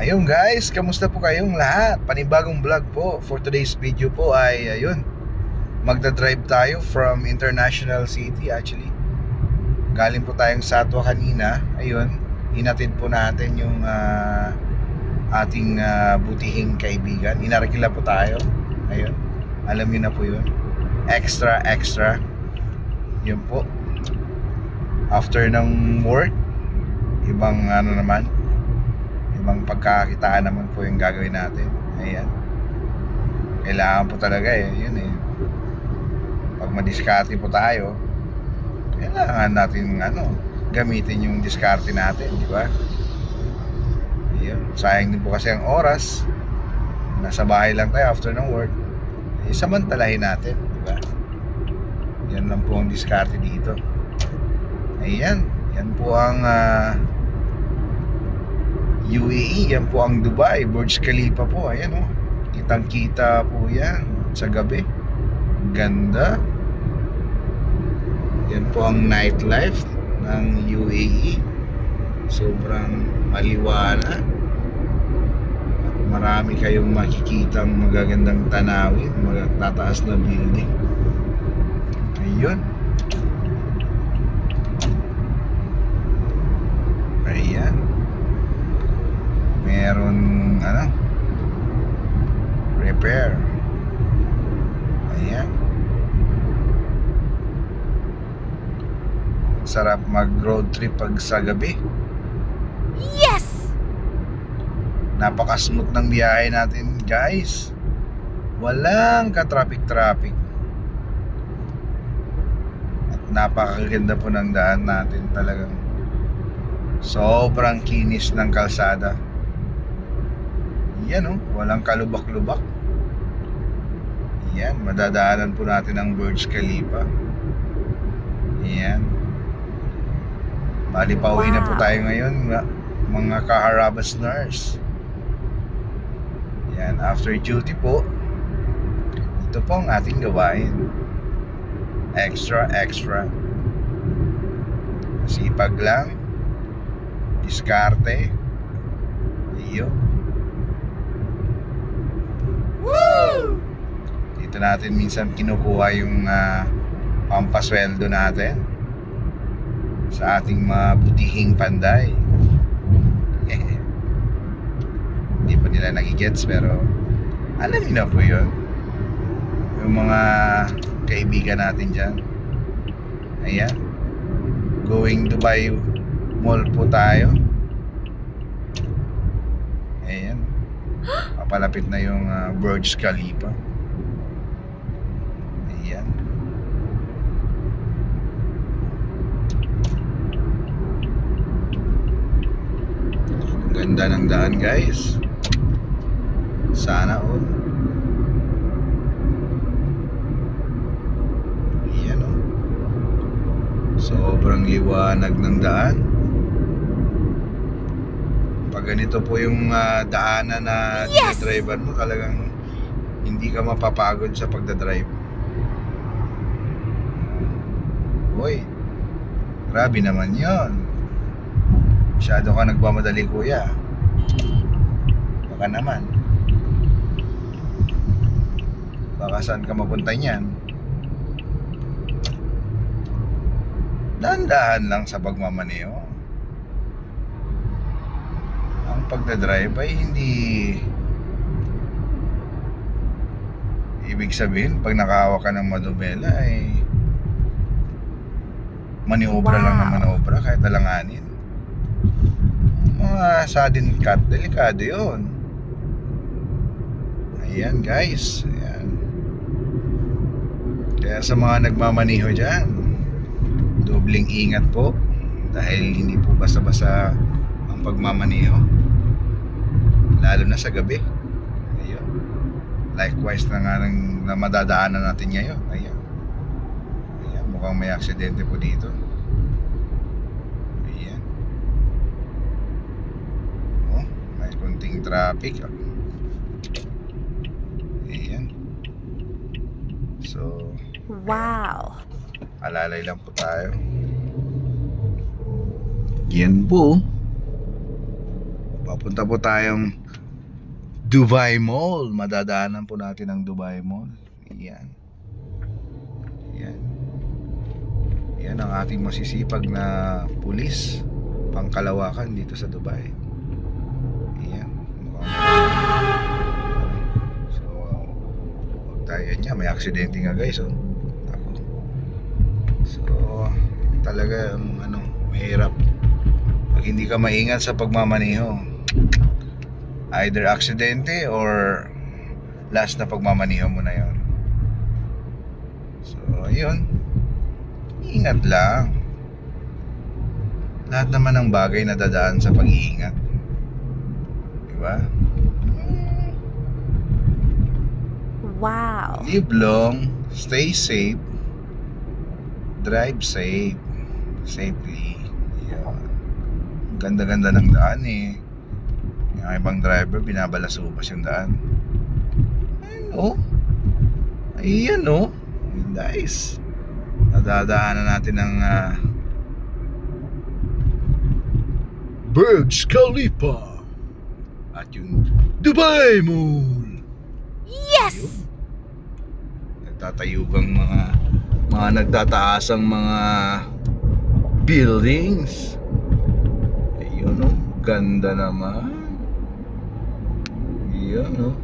Ayun guys, kamusta po kayong lahat? Panibagong vlog po. For today's video po ay ayun, magdadrive tayo from International City actually. Galing po tayong Satwa kanina. Ayun, hinatid po natin yung ating butihing kaibigan. Inarkila po tayo. Ayun, alam niyo na po yun. Extra. Yun po. After ng work, ibang naman, ibang pagkakakitaan naman po yung gagawin natin. Ayan, kailangan po talaga yun pag madiskarte po tayo, kailangan natin gamitin yung diskarte natin, di ba? Ayan, sayang din po kasi ang oras. Nasa bahay lang tayo after ng work, samantalahin natin, di ba? Yan lang po ang diskarte dito. Ayan, yan po ang UAE, yan po ang Dubai, Burj Khalifa po. Ayan kitang kita po yan sa gabi. Ganda. Yan po ang nightlife ng UAE. Sobrang maliwanag. Marami kayong makikitang magagandang tanawin, magtataas na building. Ayun. Ayan. Meron repair. Ayan. Sarap mag road trip pag sa gabi. Yes! Napaka-smooth ng biyahe natin, guys. Walang ka-traffic. At napakaganda po ng daan natin. Talagang sobrang kinis ng kalsada. Yan walang kalubak-lubak. Yan, madadaanan po natin ang Burj Khalifa. Yan. Bali pauwi na po tayo ngayon, mga kaharabasners. Yan, after duty po, ito po ang ating gawain. Extra. Sipag lang, diskarte. Iyo. Woo! Dito natin minsan kinukuha yung pampasweldo natin sa ating mga butihing panday. Hindi pa nila nagigets, pero alam niyo na po yun. Yung mga kaibigan natin dyan. Ayan, going Dubai Mall po tayo. Ayan, papalapit na yung Burj Khalifa. Ayan. Ang ganda ng daan, guys. Sana all. Ayan sobrang liwanag ng daan. Pag ganito po yung daanan na dinadriver mo, talagang hindi ka mapapagod sa pagdadrive. Uy, grabe naman yon. Masyado ka nagmamadali, kuya. Baka naman, baka saan ka mapunta niyan. Dahan-dahan lang sa pagmamaneho. Ang pagdadrive ay hindi ibig sabihin pag nakahawak ka ng madumela ay maniobra lang na maniobra kahit alanganin. Mga sudden cut, delikado yun. Ayan, guys. Ayan. Kaya sa mga nagmamaniho dyan, dobling ingat po, dahil hindi po basta-basta ang pagmamaniho, lalo na sa gabi. Ayun. Likewise na madadaanan natin ngayon. Ayan, mukhang may aksidente po dito. Ayan. May konting traffic. Ayan. So, Wow! alalay lang po tayo. Yan po. papunta po tayong Dubai Mall. Madadaanan po natin ang Dubai Mall. Yan. Yan. Yan ang ating masisipag na pulis pangkalawakan dito sa Dubai. Yan. So, huwag tayo niya. May aksidente nga guys. Oh. Ako. So, talaga mahirap. Pag hindi ka maingat sa pagmamaneho, either aksidente or last na pagmamaneho mo na yon. So, ayun. Ingat lang. Lahat naman ng bagay na dadaan sa pag-iingat. Diba? Wow. Live long, stay safe, drive safe, safely. Yan. Ganda-ganda ng daan eh. Yung ibang driver, binabalasupas yung daan. Ayun oh. Ayan oh. Nice. Nadadaanan natin ng Burj Khalifa at yung Dubai Mall. Yes! Nagtatayugang mga nagtataasang mga buildings. Ayun oh, ganda naman. Ayun oh.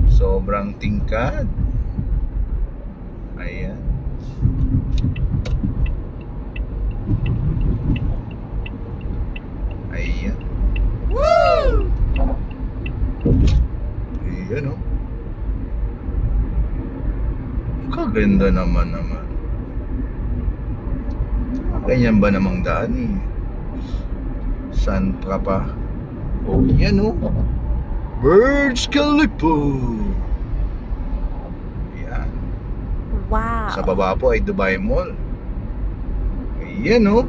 Sobrang tingkad. Ayan. Ayan. Woo! Ayan oh. Kaganda naman. Ganyan ba namang daan eh? Saan ka pa? Oh, yan oh. Burj Khalifa. Yan. Wow. Sa baba po ay Dubai Mall. Ayan oh.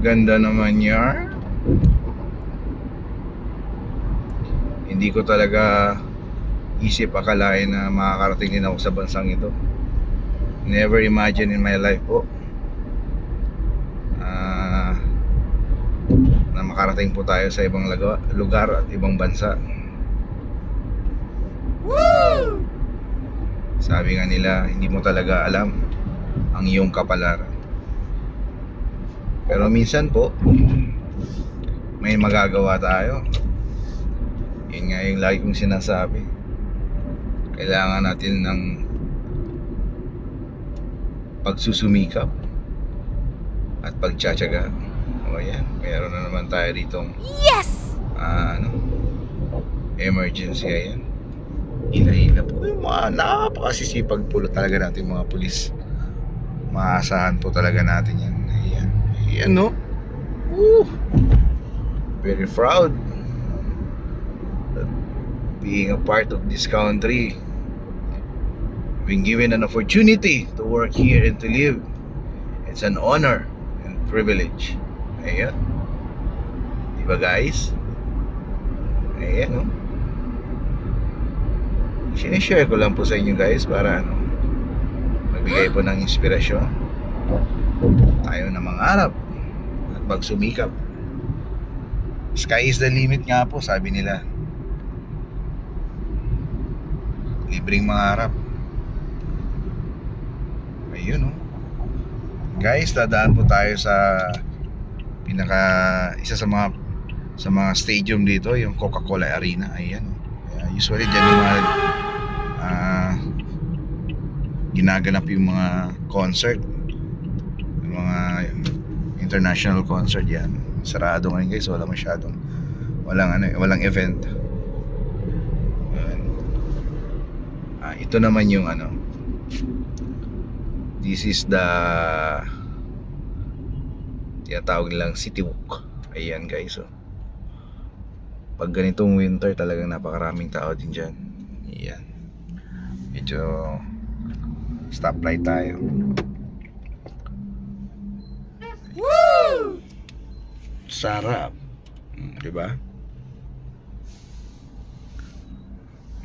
Ganda naman yan. Hindi ko talaga isip akalain na makakarating din ako sa bansang ito. Never imagine in my life po na makarating po tayo sa ibang lugar at ibang bansa. Woo! Sabi nga nila, hindi mo talaga alam ang iyong kapalaran. Pero minsan po, may magagawa tayo. Yun nga yung lagi kong sinasabi. Kailangan natin ng pagsusumikap at pagtsatsaga. O yan, mayroon na naman tayo ditong Yes! emergency. Ayan, hila-hila po yung mga napakasisipag po talaga natin mga pulis. Maasahan po talaga natin yan. Ayan no. Woo! Very proud that being a part of this country, being given an opportunity to work here and to live. It's an honor and privilege. Ayan. Diba guys? Ayan no. Sinishare ko lang po sa inyo guys para magbigay po ng inspirasyon. Tayo na mangarap at magsumikap. Sky is the limit nga po, sabi nila. Libreng mangarap. Ayun oh. Guys, dadaan po tayo sa isa sa mga stadium dito, yung Coca-Cola Arena. Ayan oh. Usually dyan yung mga ginaganap yung mga concert, yung mga international concert. Yan, sarado ngayon guys, walang event. Ito naman yung this is the tinatawag nilang City Walk. Ayan guys oh. Pag ganitong winter talagang napakaraming tao din dyan. Ayan, medyo stoplight tayo. Woo! Sarap, diba?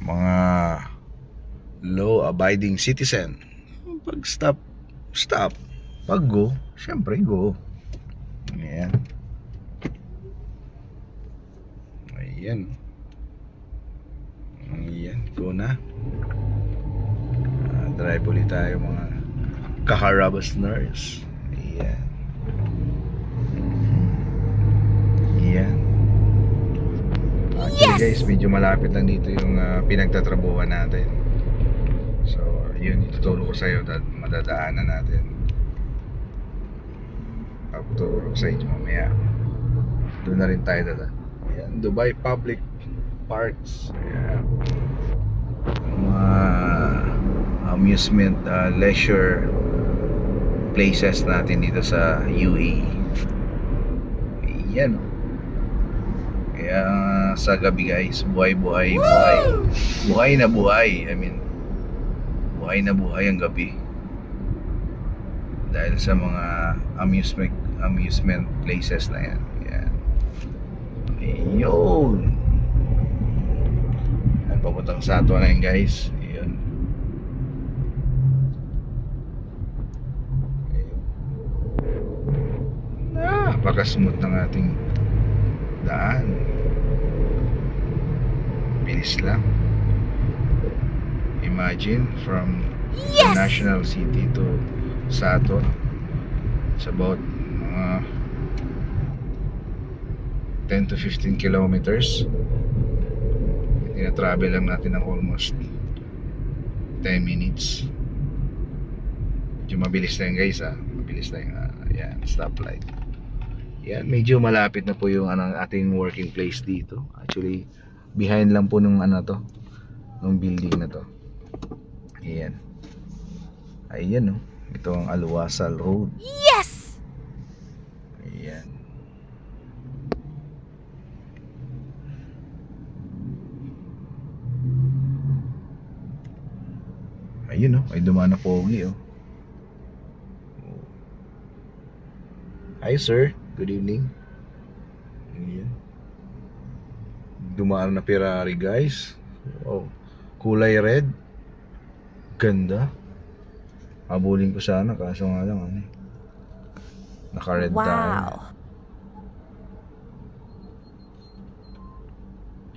Mga law abiding citizen, pag stop, pag go, syempre go. Ayan. Ayan. Ayan, go na. Drive ulit tayo mga kaharabasners. Ayan. Ayan. Actually Yes! guys, medyo malapit lang dito yung pinagtatrabuhan natin. So, yun, ituturo ko sa'yo dahil madadaanan natin. Pagtuturo ko sa inyo mamaya. Doon na rin tayo dada. Ayan, Dubai Public Parks. Ayan. Mga amusement, leisure places natin dito sa UAE. Ayan. Kaya sa gabi guys, buhay. Buhay na buhay. I mean, buhay na buhay ang gabi. Dahil sa mga amusement places na yan. Ayan. Ayun. Ayan, papuntang Satwa na yun guys. Ayun. Napaka-smooth ng ating daan. Bilis lang. Imagine from the Yes! national city to Satwa. It's about 10 to 15 kilometers. Tina-travel lang natin ng almost 10 minutes. Medyo mabilis na yun guys ha. Mabilis na yun. Ayan, stoplight. Yan, medyo malapit na po yung ating working place dito. Actually, behind lang po nung nung building na to. Ayan. Ayan oh. Ito ang Al-Wasal Road. Yes! Ayan. Ayun oh, may dumaan na pogi oh. Hi sir, good evening. Ayan. Dumaan na Ferrari guys. Oh, kulay red. Ganda. Habulin ko sana kaso nga lang naka-red tayo. Wow!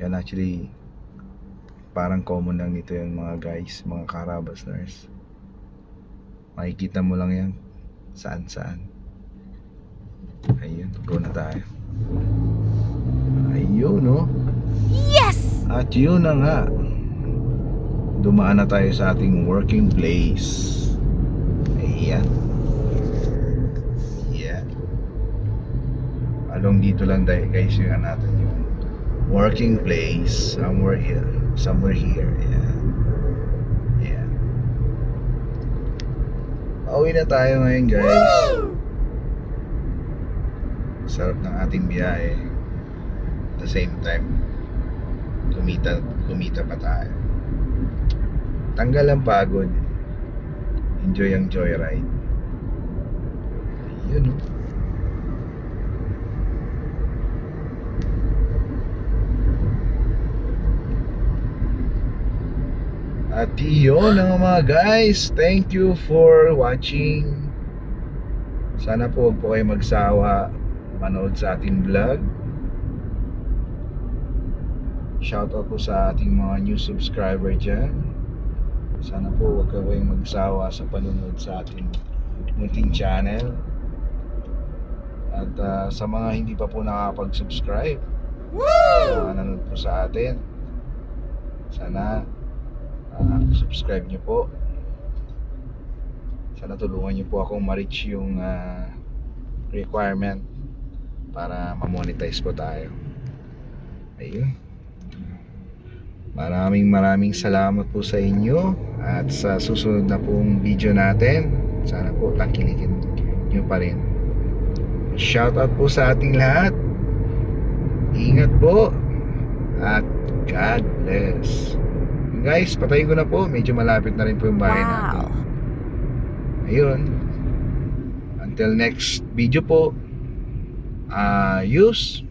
Yan actually parang common lang dito yung mga guys, mga Carabasners. Makikita mo lang yan saan. Ayun, go na tayo. Ayun no. Yes! At yun na nga, dumaan na tayo sa ating working place. Ayan. Ayan. Along dito lang tayo guys, yung natin yung working place. Somewhere here. Ayan. Ayan. Pauwi na tayo ngayon guys. Sarap ng ating biyahe. At the same time, kumita pa tayo. Tanggal ang pagod. Enjoy ang joyride. Ayun oh. At yun ang mga guys. Thank you for watching. Sana po huwag po kayo magsawa manood sa ating vlog. Shoutout po sa ating mga new subscriber dyan. Sana po huwag kayong magsawa sa panonood sa ating munting channel. At sa mga hindi pa po nakapag-subscribe, nanonood po sa atin, sana subscribe nyo po. Sana tulungan nyo po akong ma-reach yung requirement para ma-monetize po tayo. Ayun. Maraming salamat po sa inyo. At sa susunod na pong video natin, sana po tangkilikin nyo pa rin. Shoutout po sa ating lahat. Ingat po. At God bless. Guys, patayin ko na po. Medyo malapit na rin po yung bahay natin. Wow! Ayun. Until next video po. Ayos.